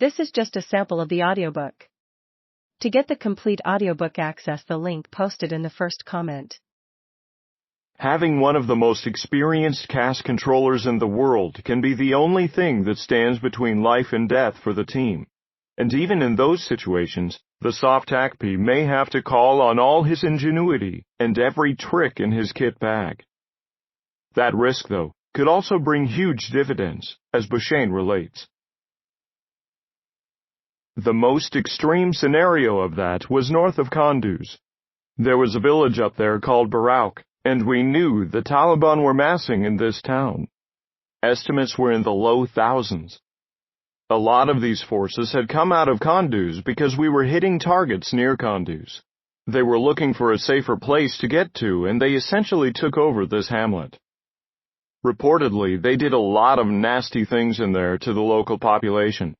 This is just a sample of the audiobook. To get the complete audiobook, access the link posted in the first comment. Having one of the most experienced cast controllers in the world can be the only thing that stands between life and death for the team. And even in those situations, the soft TACP may have to call on all his ingenuity and every trick in his kit bag. That risk, though, could also bring huge dividends, as Bushane relates. The most extreme scenario of that was north of Kunduz. There was a village up there called Barauk, and we knew the Taliban were massing in this town. Estimates were in the low thousands. A lot of these forces had come out of Kunduz because we were hitting targets near Kunduz. They were looking for a safer place to get to, and they essentially took over this hamlet. Reportedly, they did a lot of nasty things in there to the local population.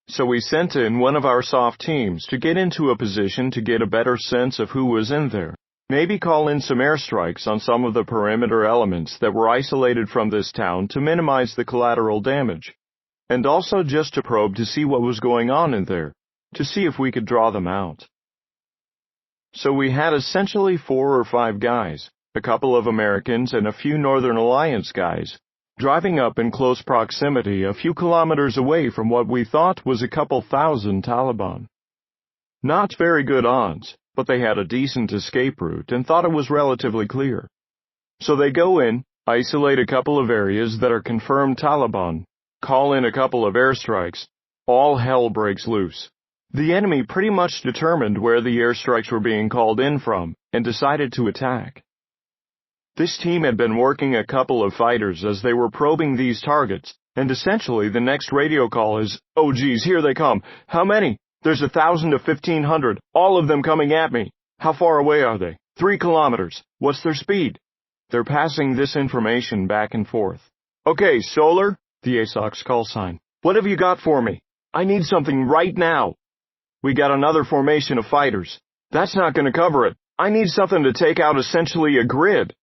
So we sent in one of our soft teams to get into a position to get a better sense of who was in there. Maybe call in some airstrikes on some of the perimeter elements that were isolated from this town to minimize the collateral damage. And also just to probe to see what was going on in there, to see if we could draw them out. So we had essentially 4 or 5 guys, a couple of Americans and a few Northern Alliance guys, driving up in close proximity a few kilometers away from what we thought was a couple thousand Taliban. Not very good odds, but they had a decent escape route and thought it was relatively clear. So they go in, isolate a couple of areas that are confirmed Taliban, call in a couple of airstrikes, all hell breaks loose. The enemy pretty much determined where the airstrikes were being called in from and decided to attack. This team had been working a couple of fighters as they were probing these targets, and essentially the next radio call is, "Oh geez, here they come. How many? There's 1,000 to 1,500, all of them coming at me. How far away are they? 3 kilometers. What's their speed?" They're passing this information back and forth. "Okay, Solar," the ASOC's call sign. "What have you got for me? I need something right now." "We got another formation of fighters. That's not going to cover it. I need something to take out essentially a grid."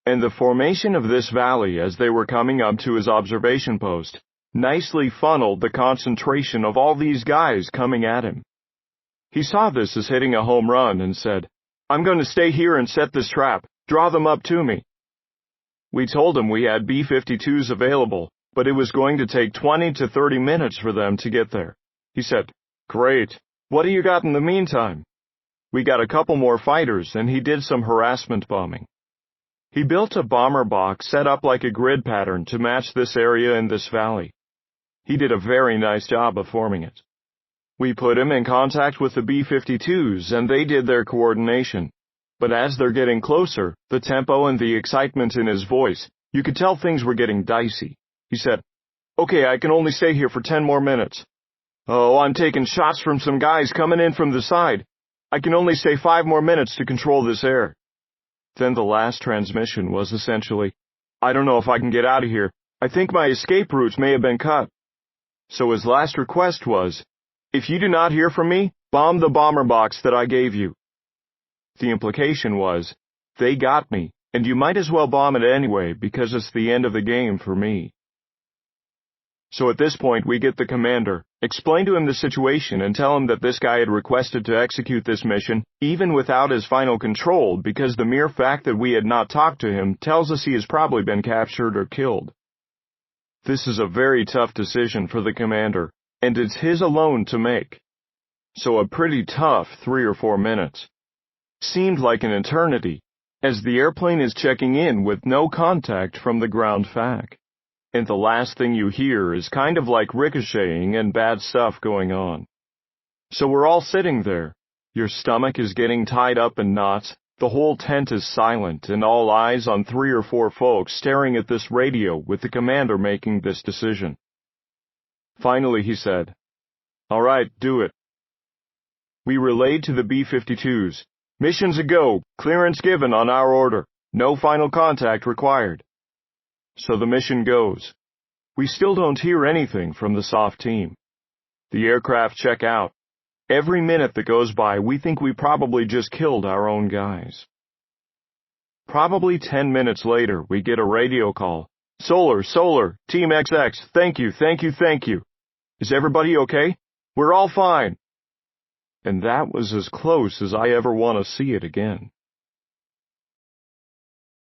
And the formation of this valley as they were coming up to his observation post nicely funneled the concentration of all these guys coming at him. He saw this as hitting a home run and said, "I'm going to stay here and set this trap. Draw them up to me." We told him we had B-52s available, but it was going to take 20 to 30 minutes for them to get there. He said, "Great. What do you got in the meantime?" We got a couple more fighters, and he did some harassment bombing. He built a bomber box set up like a grid pattern to match this area in this valley. He did a very nice job of forming it. We put him in contact with the B-52s, and they did their coordination. But as they're getting closer, the tempo and the excitement in his voice, you could tell things were getting dicey. He said, "Okay, I can only stay here for 10 more minutes. Oh, I'm taking shots from some guys coming in from the side. I can only stay 5 more minutes to control this air." Then the last transmission was essentially, "I don't know if I can get out of here. I think my escape routes may have been cut." So his last request was, "If you do not hear from me, bomb the bomber box that I gave you." The implication was, they got me, and you might as well bomb it anyway because it's the end of the game for me. So at this point we get the commander, explain to him the situation and tell him that this guy had requested to execute this mission even without his final control because the mere fact that we had not talked to him tells us he has probably been captured or killed. This is a very tough decision for the commander, and it's his alone to make. So a pretty tough 3 or 4 minutes. Seemed like an eternity, as the airplane is checking in with no contact from the ground FAC. And the last thing you hear is kind of like ricocheting and bad stuff going on. So we're all sitting there. Your stomach is getting tied up in knots, the whole tent is silent, and all eyes on 3 or 4 folks staring at this radio with the commander making this decision. Finally he said, "All right, do it." We relayed to the B-52s, "Mission's a go, clearance given on our order, no final contact required." So the mission goes. We still don't hear anything from the soft team. The aircraft check out. Every minute that goes by, we think we probably just killed our own guys. Probably 10 minutes later, we get a radio call. "Solar, Team XX, thank you. Is everybody okay? We're all fine. And that was as close as I ever want to see it again.